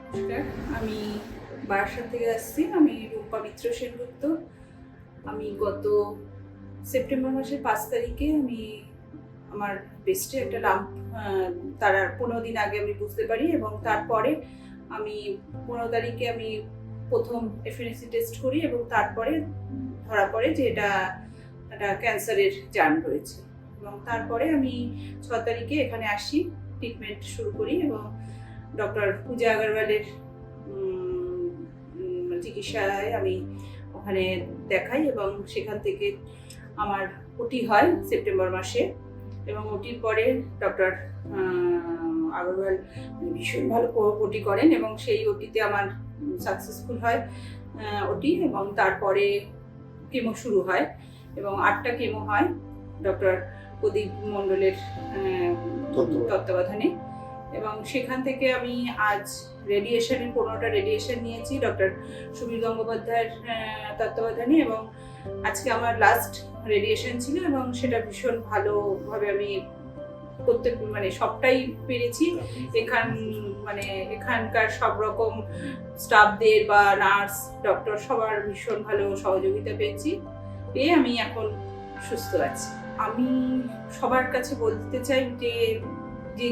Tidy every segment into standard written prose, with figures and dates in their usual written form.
নমস্কার, আমি বারাসাত থেকে আসছি। আমি রূপা মিত্র সেনগুপ্ত। আমি গত সেপ্টেম্বর মাসের 5 তারিখে আমার ব্রেস্টে একটা লাম্প তার 15 দিন আগে আমি বুঝতে পারি, এবং তারপরে আমি 15 তারিখে আমি প্রথম এফএনএসি টেস্ট করি, এবং তারপরে ধরা পড়ে যে এটা একটা ক্যান্সারের জার্ম রয়েছে। এবং তারপরে আমি 6 তারিখে এখানে আসি, ট্রিটমেন্ট শুরু করি, এবং ডক্টর পূজা আগরওয়ালের চিকিৎসায় আমি ওখানে দেখাই, এবং সেখান থেকে আমার ওটি হয় সেপ্টেম্বর মাসে। এবং ওটির পরে ডক্টর আগরওয়াল ভীষণ ভালো ওটি করেন, এবং সেই ওটিতে আমার সাকসেসফুল হয় ওটি। এবং তারপরে কেমো শুরু হয়, এবং 8টা কেমো হয় ডক্টর প্রদীপ মণ্ডলের তত্ত্বাবধানে। এবং সেখান থেকে আমি আজ 15টা রেডিয়েশন নিয়েছি ডক্টর সুবীর গঙ্গোপাধ্যায়ের তত্ত্বাবধানে, এবং আজকে আমার লাস্ট রেডিয়েশন ছিল, এবং সেটা ভীষণ ভালোভাবে আমি করতে সবটাই পেরেছি। এখানকার সব রকম স্টাফদের বা নার্স ডক্টর সবার ভীষণ ভালো সহযোগিতা পেয়েছি, পেয়ে আমি এখন সুস্থ আছি। আমি সবার কাছে বলতে চাই যে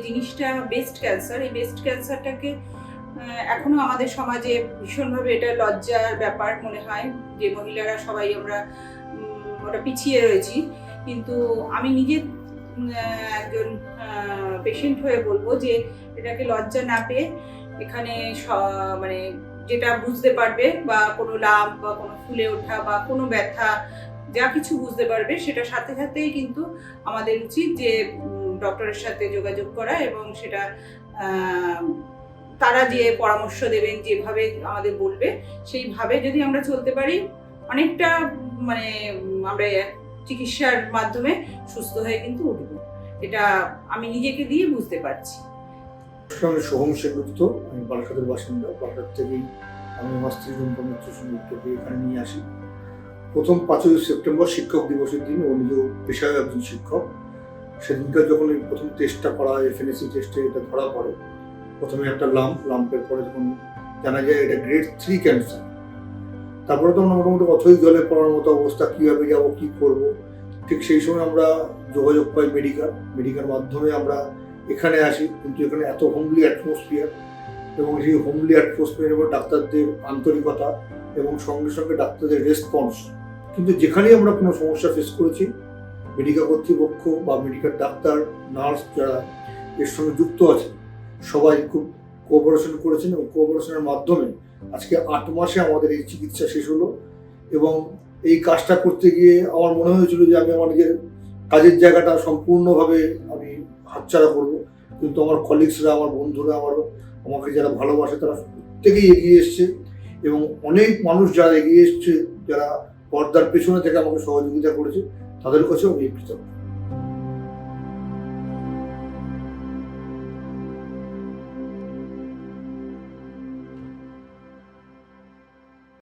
জিনিসটা ব্রেস্ট ক্যান্সার, এই ব্রেস্ট ক্যান্সারটাকে এখনো আমাদের সমাজে ভীষণভাবে এটা লজ্জার ব্যাপার মনে হয়, যে মহিলারা সবাই আমরা ওটা পিছিয়ে রয়েছি। কিন্তু আমি নিজে একজন পেশেন্ট হয়ে বলবো যে এটাকে লজ্জা না পেয়ে এখানে যেটা বুঝতে পারবে, বা কোনো লাম্প বা কোনো ফুলে ওঠা বা কোনো ব্যথা যা কিছু বুঝতে পারবে, সেটা সাথে সাথেই কিন্তু আমাদের উচিত যে ডক্টরের সাথে যোগাযোগ করা, এবং সেটা তারা যে পরামর্শ দেবেন, যেভাবে আমাদের বলবে সেইভাবে যদি আমরা চলতে পারি, অনেকটা আমরা চিকিৎসার মাধ্যমে সুস্থ হয়ে কিন্তু উঠব। এটা আমি নিজেকে দিয়ে বুঝতে পারছি। আমি সোহম সেনগুপ্ত, আমি বারাসাতের বাসিন্দা। বারাসাত থেকেই আমি আমার স্ত্রী রূপা মিত্র সেনগুপ্তকে এখানে নিয়ে আসি। প্রথম 5ই সেপ্টেম্বর শিক্ষক দিবসের দিন, ও নিজেও পেশায় একজন শিক্ষক। সেদিনকার যখন প্রথম টেস্টটা করা হয়, এফএনএসি টেস্টে এটা ধরা পড়ে। প্রথমে একটা লাম্পের পরে যখন জানা যায় এটা গ্রেড 3 ক্যান্সার, তারপরে তো আমরা মোটামুটি অথই জলে পড়ার মতো অবস্থা, কীভাবে যাবো, কী করবো। ঠিক সেই সময় আমরা যোগাযোগ পাই মেডিকার মাধ্যমে আমরা এখানে আসি। কিন্তু এখানে এত হোমলি অ্যাটমসফিয়ার, এবং সেই হোমলি অ্যাটমসফিয়ার এবং ডাক্তারদের আন্তরিকতা এবং সঙ্গে সঙ্গে ডাক্তারদের রেসপন্স, কিন্তু যেখানেই আমরা কোনো সমস্যা ফেস করেছি, মেডিকেল কর্তৃপক্ষ বা মেডিকেল ডাক্তার, নার্স যারা এর সঙ্গে যুক্ত আছে, সবাই খুব কোঅপারেশন করেছেন, এবং কোঅপারেশনের মাধ্যমে আজকে 8 মাসে আমাদের এই চিকিৎসা শেষ হলো। এবং এই কাজটা করতে গিয়ে আমার মনে হয়েছিল যে আমি আমার নিজের কাজের জায়গাটা সম্পূর্ণভাবে আমি হাতছাড়া করবো, কিন্তু আমার কলিগসরা, আমার বন্ধুরা, আমাকে যারা ভালোবাসে, তারা প্রত্যেকেই এগিয়ে এসছে, এবং অনেক মানুষ যারা এগিয়ে এসছে, যারা পর্দার পেছনে থেকে আমাকে সহযোগিতা করেছে, তাদের কাছেও আমি কৃতজ্ঞ।